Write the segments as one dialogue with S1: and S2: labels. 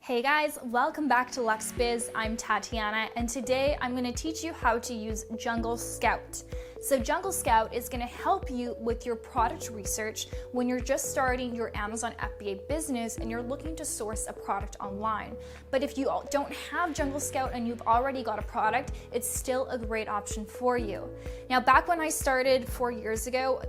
S1: Hey guys, welcome back to Lux Biz. I'm Tatiana, and today I'm going to teach you how to use Jungle Scout. So Jungle Scout is going to help you with your product research when you're just starting your Amazon FBA business and you're looking to source a product online. But if you don't have Jungle Scout and you've already got a product, it's still a great option for you. Now, back when I started 4 years ago,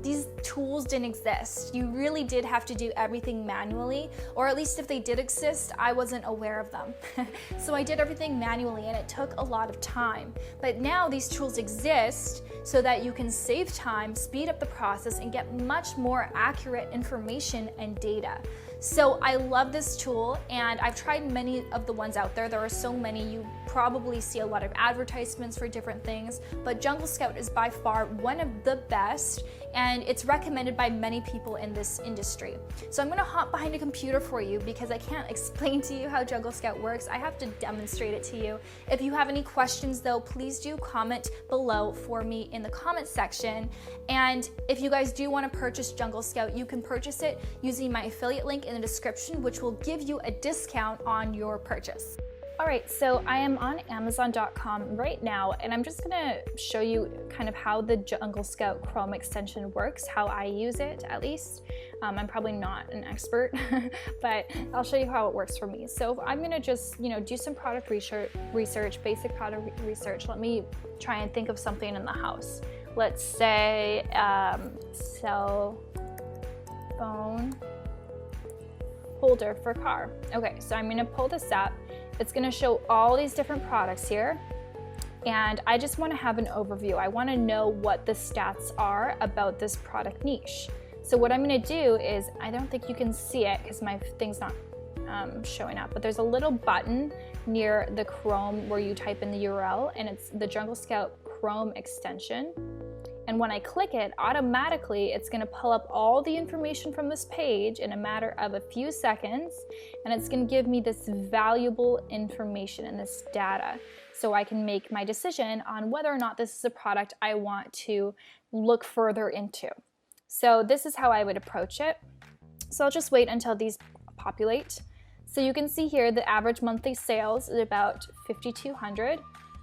S1: these tools didn't exist. You really did have to do everything manually, or at least if they did exist, I wasn't aware of them. So I did everything manually and it took a lot of time. But now these tools exist so that you can save time, speed up the process, and get much more accurate information and data. So I love this tool, and I've tried many of the ones out there. There are so many. You probably see a lot of advertisements for different things, but Jungle Scout is by far one of the best, and it's recommended by many people in this industry. So I'm gonna hop behind a computer for you because I can't explain to you how Jungle Scout works. I have to demonstrate it to you. If you have any questions though, please do comment below for me in the comment section. And if you guys do wanna purchase Jungle Scout, you can purchase it using my affiliate link in the description, which will give you a discount on your purchase. All right, so I am on Amazon.com right now, and I'm just gonna show you kind of how the Jungle Scout Chrome extension works, how I use it at least. I'm probably not an expert, but I'll show you how it works for me. So I'm gonna just, do some product research, basic product research. Let me try and think of something in the house. Let's say cell phone holder for car. Okay, so I'm gonna pull this up. It's gonna show all these different products here, and I just wanna have an overview. I wanna know what the stats are about this product niche. So what I'm gonna do is, I don't think you can see it because my thing's not showing up, but there's a little button near the Chrome where you type in the URL, and it's the Jungle Scout Chrome extension. And when I click it, automatically it's gonna pull up all the information from this page in a matter of a few seconds, and it's gonna give me this valuable information and this data so I can make my decision on whether or not this is a product I want to look further into. So this is how I would approach it. So I'll just wait until these populate. So you can see here the average monthly sales is about 5,200.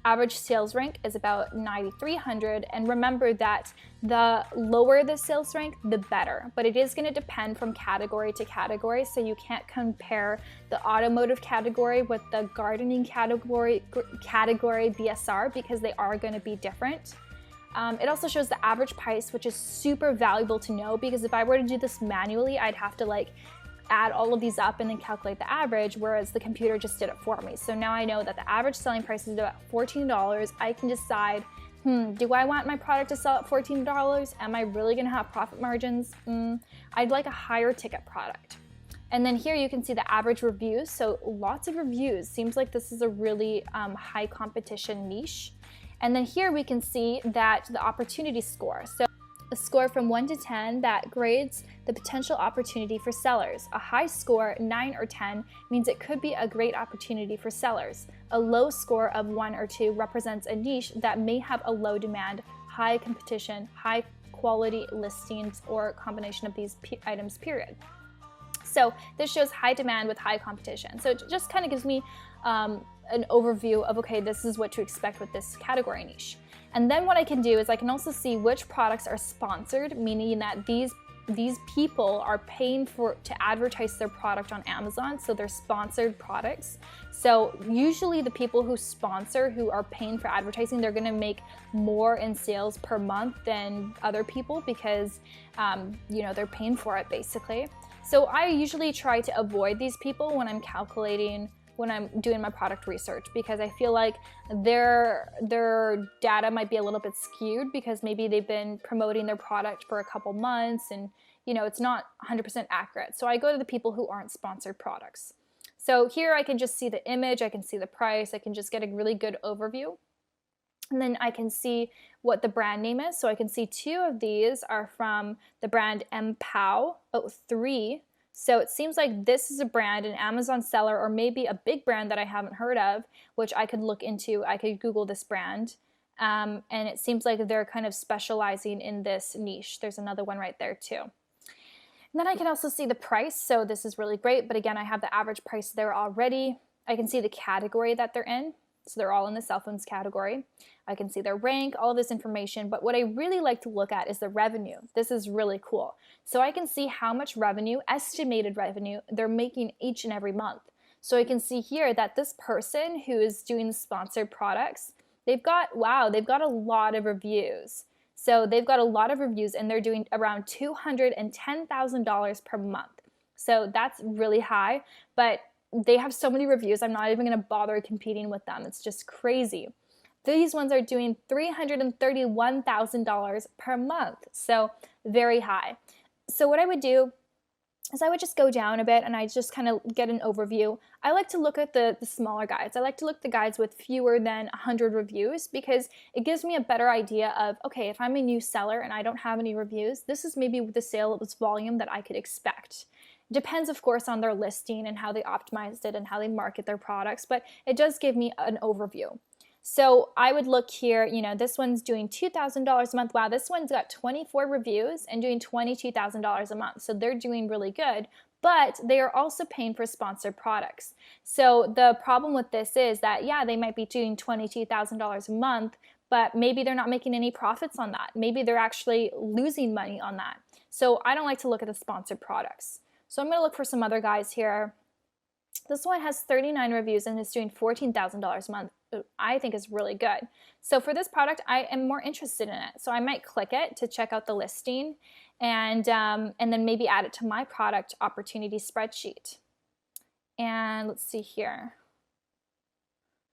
S1: Average sales rank is about 9,300, and remember that the lower the sales rank, the better, but it is going to depend from category to category, so you can't compare the automotive category with the gardening category BSR because they are going to be different. It also shows the average price, which is super valuable to know because if I were to do this manually, I'd have to add all of these up and then calculate the average, whereas the computer just did it for me. So now I know that the average selling price is about $14. I can decide, do I want my product to sell at $14? Am I really gonna have profit margins? I'd like a higher ticket product. And then here you can see the average reviews. So lots of reviews. Seems like this is a really high competition niche. And then here we can see that the opportunity score. So a score from 1 to 10 that grades the potential opportunity for sellers. A high score, 9 or 10, means it could be a great opportunity for sellers. A low score of 1 or 2 represents a niche that may have a low demand, high competition, high quality listings, or a combination of these items, period. So this shows high demand with high competition. So it just kind of gives me an overview of, okay, this is what to expect with this category niche. And then what I can do is I can also see which products are sponsored, meaning that these people are paying to advertise their product on Amazon, so they're sponsored products. So usually the people who sponsor, who are paying for advertising, they're gonna make more in sales per month than other people because they're paying for it basically. So I usually try to avoid these people when I'm doing my product research because I feel like their data might be a little bit skewed because maybe they've been promoting their product for a couple months and it's not 100% accurate. So I go to the people who aren't sponsored products. So here I can just see the image, I can see the price, I can just get a really good overview. And then I can see what the brand name is. So I can see 2 of these are from the brand MPOW, 3. So it seems like this is a brand, an Amazon seller, or maybe a big brand that I haven't heard of, which I could look into. I could Google this brand. And it seems like they're kind of specializing in this niche. There's another one right there too. And then I can also see the price, so this is really great, but again, I have the average price there already. I can see the category that they're in, so they're all in the cell phones category. I can see their rank, all of this information, but what I really like to look at is the revenue. This is really cool. So I can see how much revenue, estimated revenue, they're making each and every month. So I can see here that this person who is doing the sponsored products, they've got a lot of reviews. So they've got a lot of reviews and they're doing around $210,000 per month. So that's really high, but they have so many reviews, I'm not even gonna bother competing with them. It's just crazy. These ones are doing $331,000 per month. So very high. So what I would do is I would just go down a bit and I just kind of get an overview. I like to look at the smaller guides. I like to look at the guides with fewer than 100 reviews because it gives me a better idea of, okay, if I'm a new seller and I don't have any reviews, this is maybe the sales volume that I could expect. Depends, of course, on their listing and how they optimized it and how they market their products, but it does give me an overview. So I would look here, you know, this one's doing $2,000 a month. Wow, this one's got 24 reviews and doing $22,000 a month. So they're doing really good, but they are also paying for sponsored products. So the problem with this is that, yeah, they might be doing $22,000 a month, but maybe they're not making any profits on that. Maybe they're actually losing money on that. So I don't like to look at the sponsored products. So I'm going to look for some other guys here. This one has 39 reviews and is doing $14,000 a month. I think is really good. So for this product, I am more interested in it. So I might click it to check out the listing and then maybe add it to my product opportunity spreadsheet. And let's see here.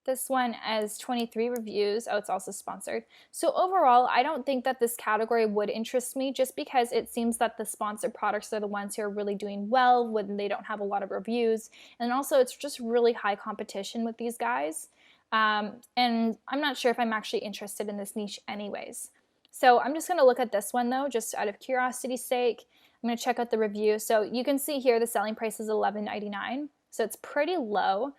S1: This one has 23 reviews. Oh, it's also sponsored. So overall, I don't think that this category would interest me just because it seems that the sponsored products are the ones who are really doing well when they don't have a lot of reviews. And also it's just really high competition with these guys. And I'm not sure if I'm actually interested in this niche anyways. So I'm just going to look at this one though, just out of curiosity's sake. I'm going to check out the review. So you can see here the selling price is $11.99. So it's pretty low.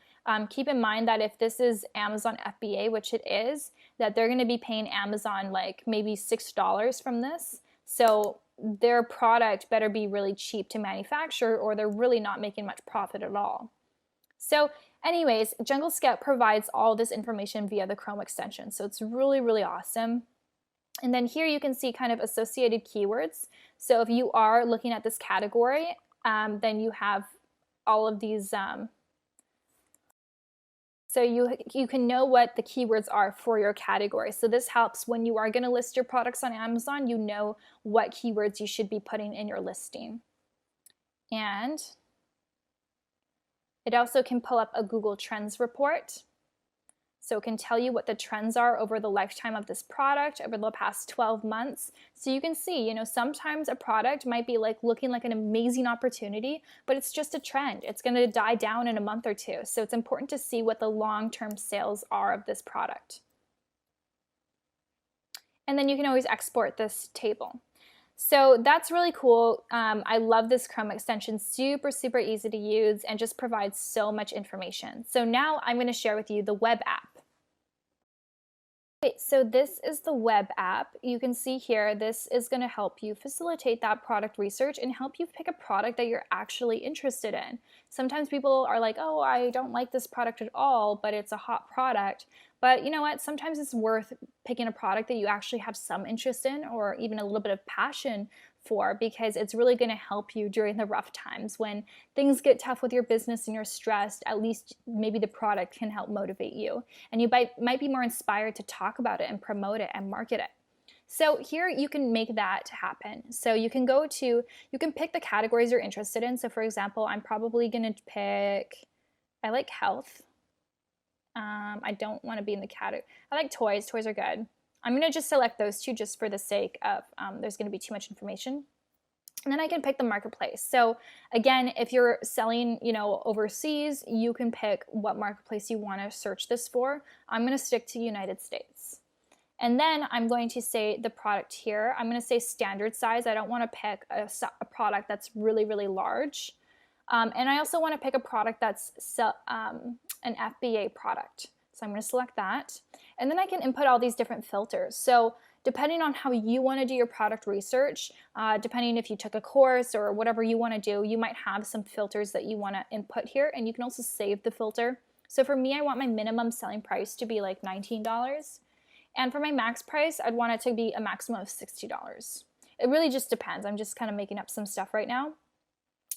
S1: Keep in mind that if this is Amazon FBA, which it is, that they're going to be paying Amazon like maybe $6 from this. So their product better be really cheap to manufacture or they're really not making much profit at all. So anyways, Jungle Scout provides all this information via the Chrome extension. So it's really, really awesome. And then here you can see kind of associated keywords. So if you are looking at this category, then you have all of these so you can know what the keywords are for your category. So this helps when you are going to list your products on Amazon, you know what keywords you should be putting in your listing. And it also can pull up a Google Trends report. So it can tell you what the trends are over the lifetime of this product over the past 12 months. So you can see, you know, sometimes a product might be like looking like an amazing opportunity, but it's just a trend. It's going to die down in a month or two. So it's important to see what the long-term sales are of this product. And then you can always export this table. So that's really cool. I love this Chrome extension, super, super easy to use and just provides so much information. So now I'm going to share with you the web app. Okay, so this is the web app. You can see here, this is going to help you facilitate that product research and help you pick a product that you're actually interested in. Sometimes people are like, oh, I don't like this product at all, but it's a hot product. But you know what? Sometimes it's worth picking a product that you actually have some interest in or even a little bit of passion for because it's really going to help you during the rough times when things get tough with your business and you're stressed. At least maybe the product can help motivate you and you might be more inspired to talk about it and promote it and market it. So here you can make that happen. So you can pick the categories you're interested in. So for example, I'm probably going to pick, I like health. I don't want to be in the category. I like toys. Toys are good. I'm going to just select those two just for the sake of there's going to be too much information. And then I can pick the marketplace. So again, if you're selling, you know, overseas, you can pick what marketplace you want to search this for. I'm going to stick to United States. And then I'm going to say the product here. I'm going to say standard size. I don't want to pick a product that's really, really large. And I also want to pick a product that's an FBA product. So I'm going to select that. And then I can input all these different filters. So depending on how you want to do your product research, depending if you took a course or whatever you want to do, you might have some filters that you want to input here, and you can also save the filter. So for me, I want my minimum selling price to be like $19. And for my max price, I'd want it to be a maximum of $60. It really just depends. I'm just kind of making up some stuff right now.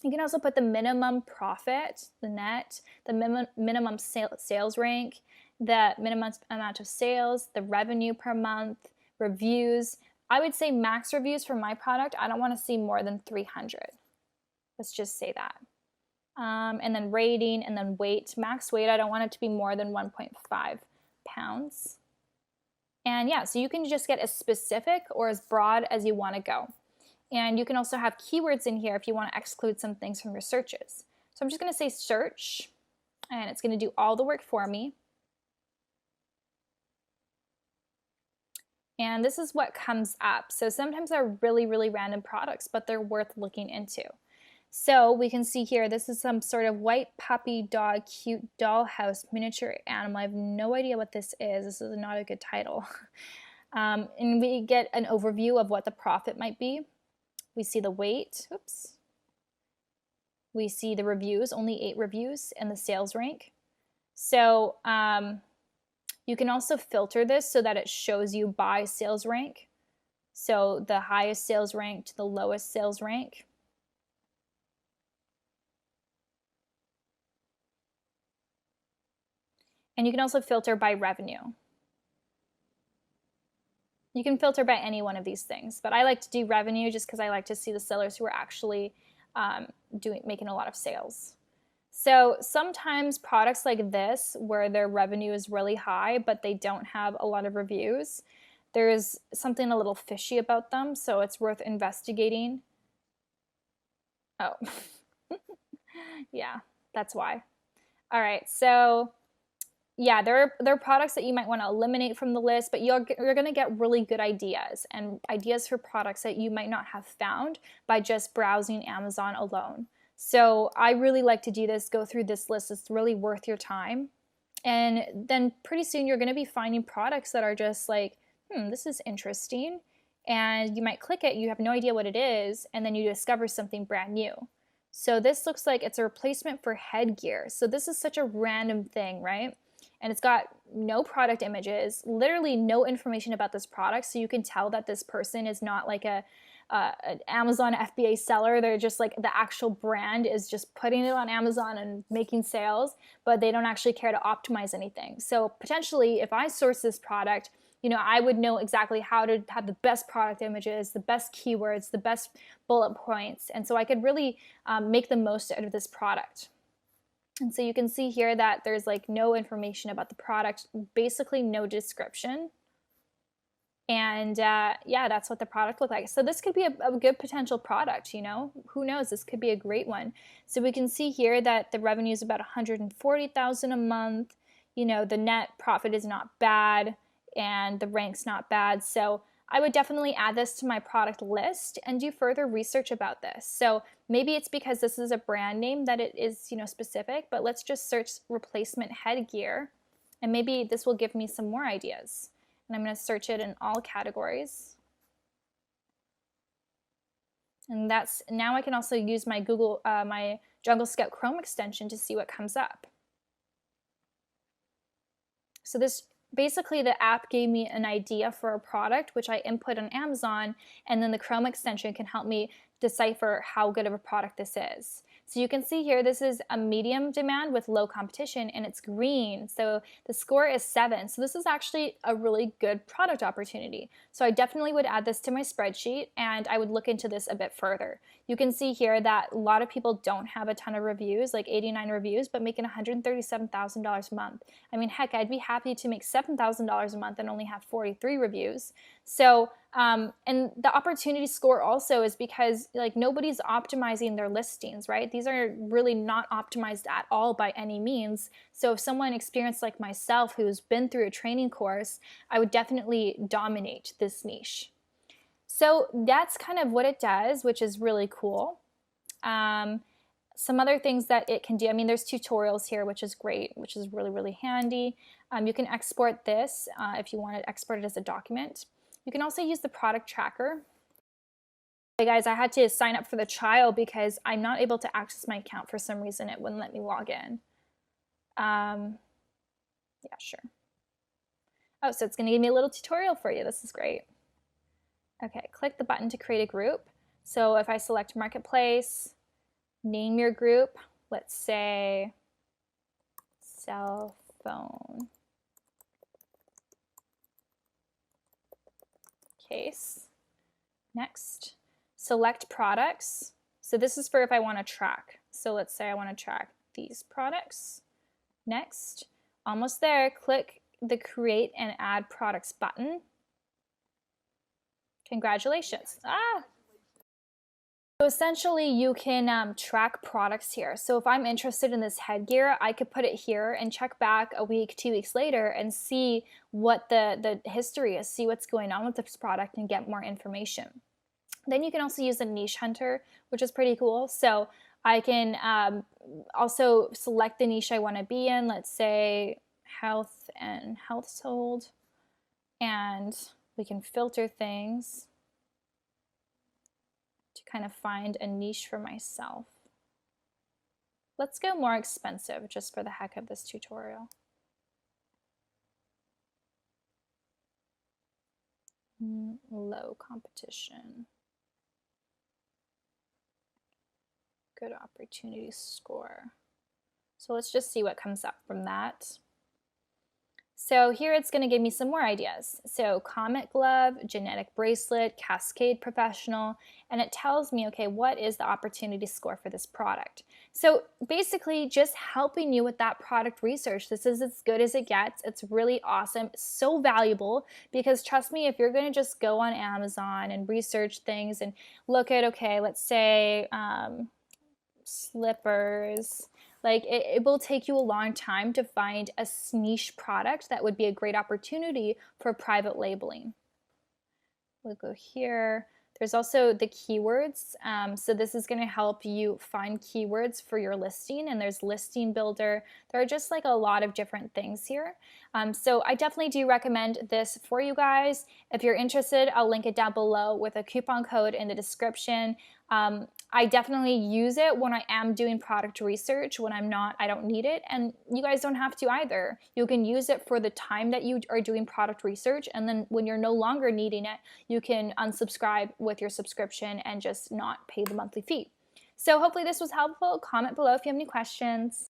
S1: You can also put the minimum profit, the net, the minimum sales rank, the minimum amount of sales, the revenue per month, reviews. I would say max reviews for my product, I don't want to see more than 300. Let's just say that. And then rating, and then weight. Max weight, I don't want it to be more than 1.5 pounds. And yeah, so you can just get as specific or as broad as you want to go. And you can also have keywords in here if you want to exclude some things from your searches. So I'm just going to say search, and it's going to do all the work for me. And this is what comes up. So sometimes they're really, really random products, but they're worth looking into. So we can see here, this is some sort of white puppy dog, cute dollhouse miniature animal. I have no idea what this is. This is not a good title. And we get an overview of what the profit might be. We see the weight, oops. We see the reviews, only 8 reviews, and the sales rank. So you can also filter this so that it shows you by sales rank. So the highest sales rank to the lowest sales rank. And you can also filter by revenue. You can filter by any one of these things, but I like to do revenue just because I like to see the sellers who are actually making a lot of sales. So sometimes products like this, where their revenue is really high, but they don't have a lot of reviews, there's something a little fishy about them, so it's worth investigating. Oh, yeah, that's why. All right, so yeah, there are products that you might want to eliminate from the list, but you're going to get really good ideas, and ideas for products that you might not have found by just browsing Amazon alone. So I really like to do this, go through this list. It's really worth your time. And then pretty soon you're going to be finding products that are just like, this is interesting. And you might click it, you have no idea what it is, and then you discover something brand new. So this looks like it's a replacement for headgear. So this is such a random thing, right? And it's got no product images, literally no information about this product, so you can tell that this person is not like an Amazon FBA seller. They're just like, the actual brand is just putting it on Amazon and making sales, but they don't actually care to optimize anything. So potentially, if I source this product, I would know exactly how to have the best product images, the best keywords, the best bullet points, and so I could really make the most out of this product. And so you can see here that there's like no information about the product, basically no description. And yeah, that's what the product looked like. So this could be a good potential product, who knows, this could be a great one. So we can see here that the revenue is about $140,000 a month. The net profit is not bad, and the rank's not bad. So I would definitely add this to my product list and do further research about this. So maybe it's because this is a brand name that it is, specific, but let's just search replacement headgear, and maybe this will give me some more ideas. And I'm going to search it in all categories. And now I can also use my my Jungle Scout Chrome extension to see what comes up. So basically, the app gave me an idea for a product, which I input on Amazon, and then the Chrome extension can help me decipher how good of a product this is. So you can see here, this is a medium demand with low competition, and it's green. So the score is 7. So this is actually a really good product opportunity. So I definitely would add this to my spreadsheet, and I would look into this a bit further. You can see here that a lot of people don't have a ton of reviews, like 89 reviews, but making $137,000 a month. I mean, heck, I'd be happy to make $7,000 a month and only have 43 reviews. So, and the opportunity score also is because like nobody's optimizing their listings, right? These are really not optimized at all by any means. So if someone experienced like myself who's been through a training course, I would definitely dominate this niche. So that's kind of what it does, which is really cool. Some other things that it can do, I mean, there's tutorials here, which is great, which is really, really handy. You can export this if you want to export it as a document. You can also use the product tracker. Hey guys, I had to sign up for the trial because I'm not able to access my account for some reason. It wouldn't let me log in. Yeah, sure. Oh, so it's going to give me a little tutorial for you. This is great. Okay, click the button to create a group. So if I select Marketplace, name your group, let's say cell phone case. Next, select products. So this is for if I want to track. So let's say I want to track these products. Next, almost there, click the Create and Add Products button. Congratulations. So essentially you can track products here. So if I'm interested in this headgear, I could put it here and check back a week, 2 weeks later and see what the history is, see what's going on with this product and get more information. Then you can also use a niche hunter, which is pretty cool. So I can also select the niche I want to be in, let's say health and household, and we can filter things to kind of find a niche for myself. Let's go more expensive just for the heck of this tutorial. Low competition. Good opportunity score. So let's just see what comes up from that. So here it's going to give me some more ideas. So Comet Glove, Genetic Bracelet, Cascade Professional, and it tells me, okay, what is the opportunity score for this product? So basically just helping you with that product research. This is as good as it gets. It's really awesome. It's so valuable because trust me, if you're going to just go on Amazon and research things and look at, okay, let's say slippers, like it will take you a long time to find a niche product that would be a great opportunity for private labeling. We'll go here. There's also the keywords. So this is going to help you find keywords for your listing, and there's listing builder. There are just like a lot of different things here. So I definitely do recommend this for you guys. If you're interested, I'll link it down below with a coupon code in the description. I definitely use it when I am doing product research. When I'm not, I don't need it. And you guys don't have to either. You can use it for the time that you are doing product research. And then when you're no longer needing it, you can unsubscribe with your subscription and just not pay the monthly fee. So hopefully this was helpful. Comment below if you have any questions.